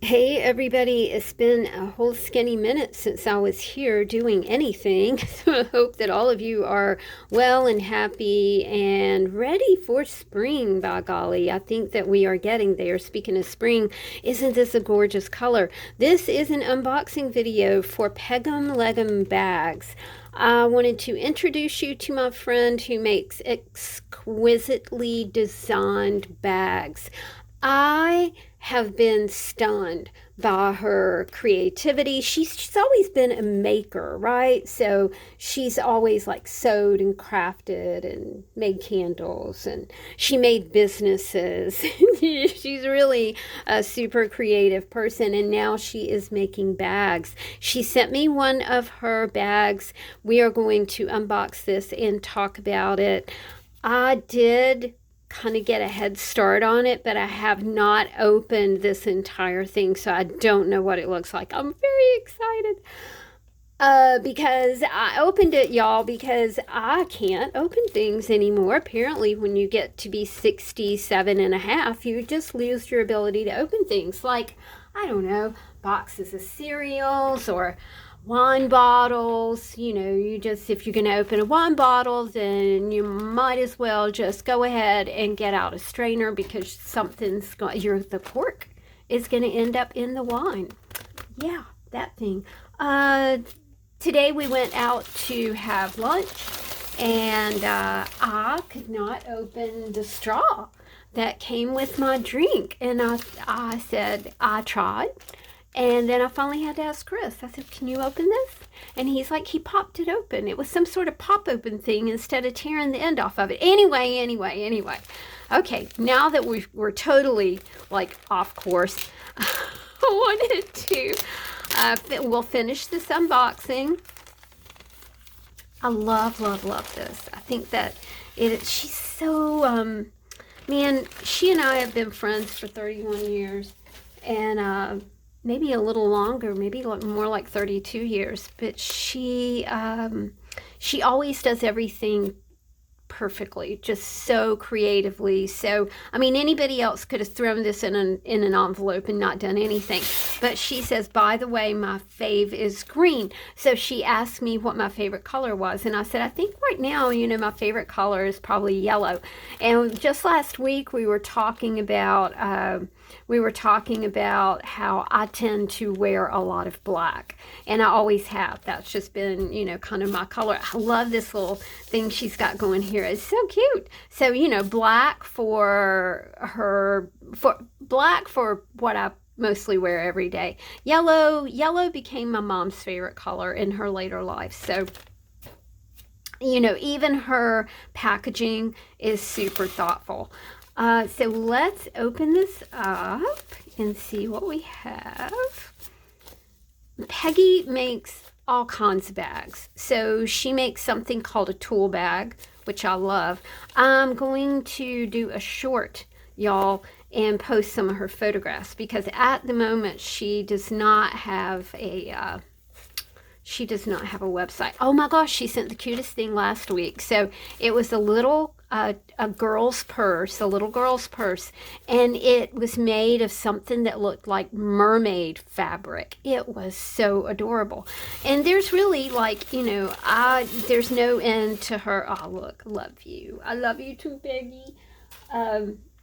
Hey everybody, it's been a whole skinny minute since I was here doing anything. So I hope that all of you are well and happy and ready for spring, by golly. I think that we are getting there. Speaking of spring, isn't this a gorgeous color? This is an unboxing video for Pegumlegum Bags. I wanted to introduce you to my friend who makes exquisitely designed bags. I have been stunned by her creativity. She's always been a maker, right? So she's always like sewed and crafted and made candles, and she made businesses. She's really a super creative person, and now she is making bags. She sent me one of her bags. We are going to unbox this and talk about it. I did kind of get a head start on it, but I have not opened this entire thing, so I don't know what it looks like. I'm very excited because I opened it, y'all, because I can't open things anymore. Apparently, when you get to be 67 and a half, you just lose your ability to open things like, I don't know, boxes of cereals or wine bottles. You just, if you're going to open a wine bottle, then you might as well just go ahead and get out a strainer, because the cork is going to end up in the wine. Yeah, that thing. Today we went out to have lunch, and I could not open the straw that came with my drink. And I said, I tried. And then I finally had to ask Chris. I said, can you open this? And he's like, he popped it open. It was some sort of pop open thing instead of tearing the end off of it. Anyway. Okay, now that we're totally like off course, I wanted to, we'll finish this unboxing. I love this. I think that she's so, man, she and I have been friends for 31 years. And, maybe a little longer, maybe more like 32 years, but she always does everything perfectly, just so creatively. So, I mean, anybody else could have thrown this in an envelope and not done anything. But she says, by the way, my fave is green. So she asked me what my favorite color was. And I said, I think right now, my favorite color is probably yellow. And just last week, we were talking about how I tend to wear a lot of black, and I always have. That's just been, kind of my color. I love this little thing she's got going here. It's so cute. So, black for what I mostly wear every day. Yellow became my mom's favorite color in her later life. So, even her packaging is super thoughtful. So let's open this up and see what we have. Peggy makes all kinds of bags. So she makes something called a tool bag, which I love. I'm going to do a short, y'all, and post some of her photographs, because at the moment she does not have a website. Oh my gosh, she sent the cutest thing last week. So it was a little girl's purse, and it was made of something that looked like mermaid fabric. It was so adorable. And there's really there's no end to her. Oh, look, love you. I love you too, Peggy.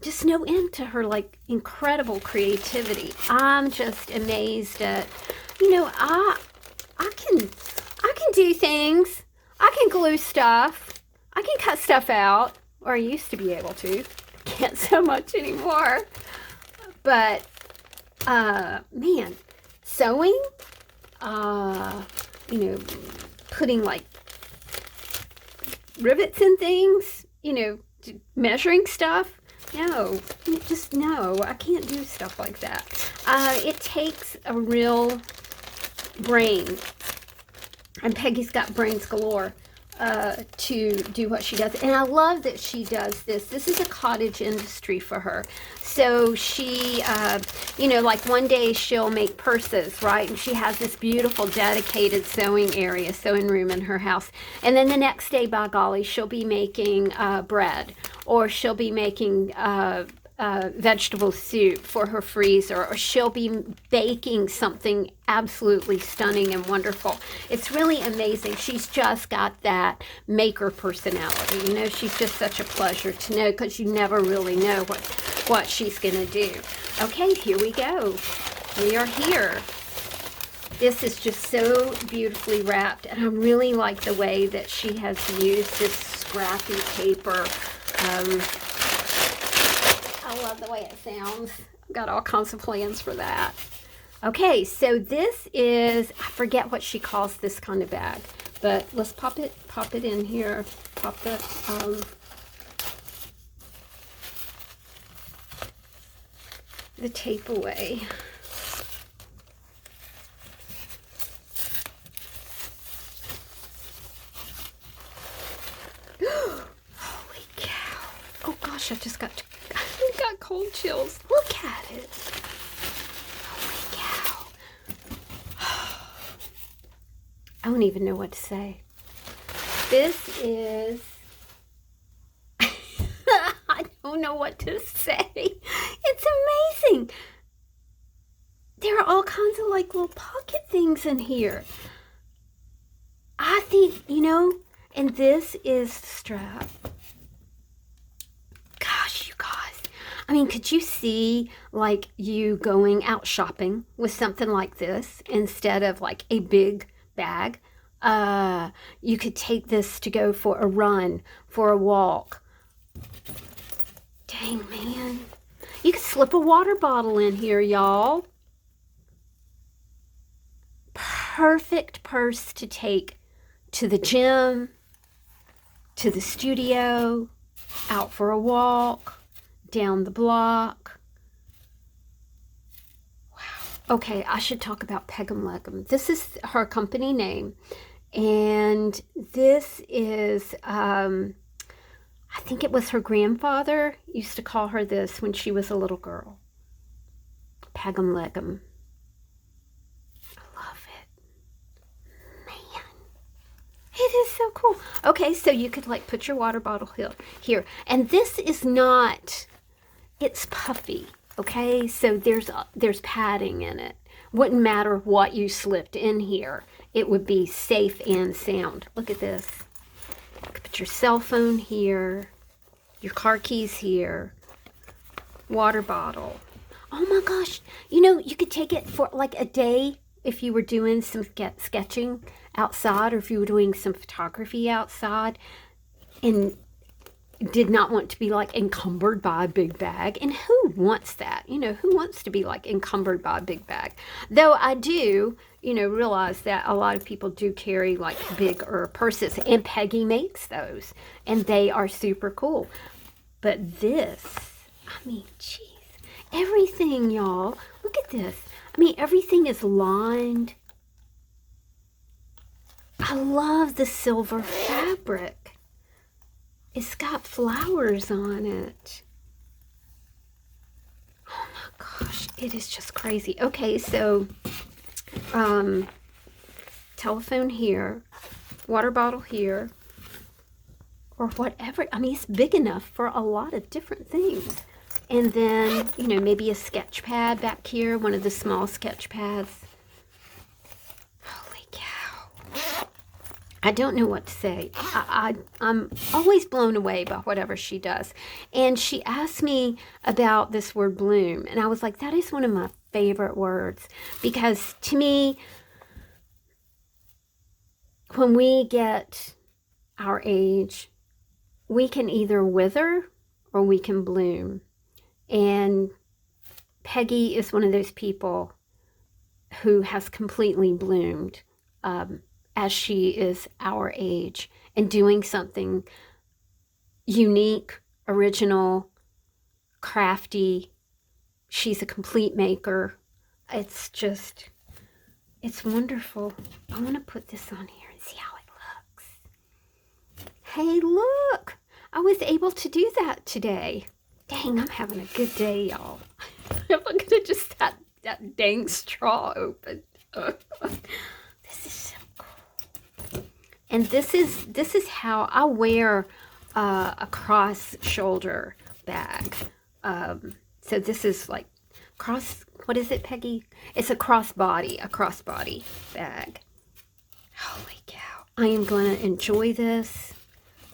Just no end to her incredible creativity. I'm just amazed at, I can do things. I can glue stuff. I can cut stuff out, or I used to be able to. Can't so much anymore. But, man, sewing, putting rivets in things, measuring stuff. No, I can't do stuff like that. It takes a real brain, and Peggy's got brains galore to do what she does. And I love that she does this. This is a cottage industry for her. So she, one day she'll make purses, right? And she has this beautiful dedicated sewing room in her house. And then the next day, by golly, she'll be making bread, or she'll be making vegetable soup for her freezer, or she'll be baking something absolutely stunning and wonderful. It's really amazing. She's just got that maker personality. You know, she's just such a pleasure to know, because you never really know what she's going to do. Okay, here we go. We are here. This is just so beautifully wrapped, and I really like the way that she has used this scrappy paper. I love the way it sounds. I've got all kinds of plans for that. Okay, so this is, I forget what she calls this kind of bag, but let's pop it in here. Pop the tape away. Holy cow. Oh gosh, I just got cold chills. Look at it. Holy cow. I don't even know what to say. This is, I don't know what to say. It's amazing. There are all kinds of like little pocket things in here. I think, you know, and this is the strap. Gosh, you guys. I mean, could you see like you going out shopping with something like this instead of like a big bag? You could take this to go for a run, for a walk. Dang, man. You could slip a water bottle in here, y'all. Perfect purse to take to the gym, to the studio, out for a walk, down the block. Wow. Okay, I should talk about Pegumlegum. This is her company name. And this is, I think it was her grandfather used to call her this when she was a little girl. Pegumlegum. It is so cool. Okay, so you could like put your water bottle here. And this is not, it's puffy, okay? So there's padding in it. Wouldn't matter what you slipped in here. It would be safe and sound. Look at this. You could put your cell phone here, your car keys here, water bottle. Oh my gosh. You know, you could take it for like a day if you were doing some sketching outside, or if you were doing some photography outside and did not want to be like encumbered by a big bag. And who wants that? You know, who wants to be like encumbered by a big bag? Though I do, you know, realize that a lot of people do carry like bigger purses, and Peggy makes those and they are super cool. But this, I mean, geez, everything, y'all, look at this. I mean, everything is lined. I love the silver fabric. It's got flowers on it. Oh my gosh, it is just crazy. Okay, so telephone here, water bottle here, or whatever. I mean, it's big enough for a lot of different things. And then, you know, maybe a sketch pad back here, one of the small sketch pads. Holy cow. I don't know what to say. I'm always blown away by whatever she does. And she asked me about this word bloom. And I was like, that is one of my favorite words. Because to me, when we get our age, we can either wither or we can bloom. And Peggy is one of those people who has completely bloomed as she is our age, and doing something unique, original, crafty. She's a complete maker. It's just, it's wonderful. I want to put this on here and see how it looks. Hey, look! I was able to do that today. Dang, I'm having a good day, y'all. If I could have just had that dang straw open. This is so cool. And this is how I wear a cross shoulder bag. So this is like what is it, Peggy? It's a crossbody bag. Holy cow. I am going to enjoy this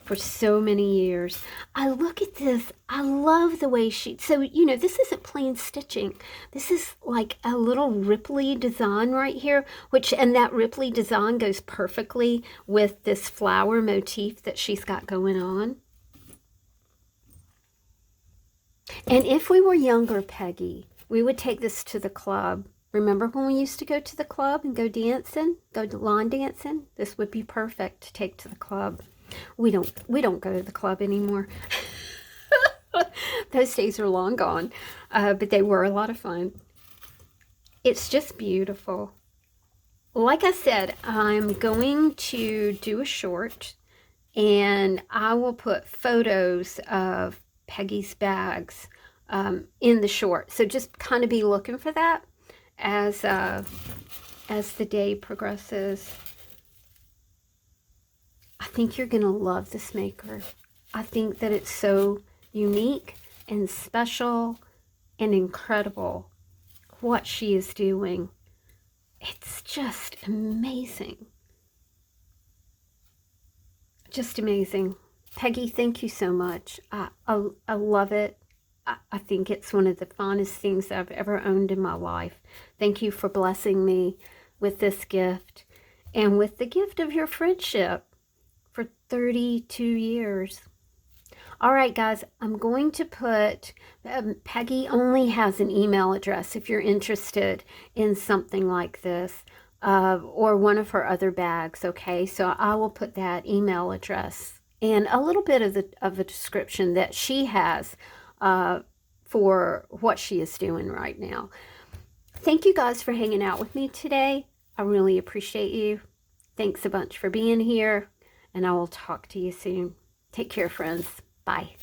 for so many years. I look at this. I love the way so, this isn't plain stitching. This is like a little Ripley design right here, and that Ripley design goes perfectly with this flower motif that she's got going on. And if we were younger, Peggy, we would take this to the club. Remember when we used to go to the club and go dancing, go to lawn dancing? This would be perfect to take to the club. We don't go to the club anymore. Those days are long gone, but they were a lot of fun. It's just beautiful. Like I said, I'm going to do a short, and I will put photos of Peggy's bags in the short. So just kind of be looking for that as the day progresses. I think you're going to love this maker. I think that it's so unique and special and incredible what she is doing. It's just amazing. Just amazing. Peggy, thank you so much. I love it. I think it's one of the fondest things I've ever owned in my life. Thank you for blessing me with this gift and with the gift of your friendship for 32 years. All right, guys, I'm going to put, Peggy only has an email address if you're interested in something like this, or one of her other bags, okay? So I will put that email address and a little bit of a description that she has for what she is doing right now. Thank you guys for hanging out with me today. I really appreciate you. Thanks a bunch for being here, and I will talk to you soon. Take care, friends. Bye.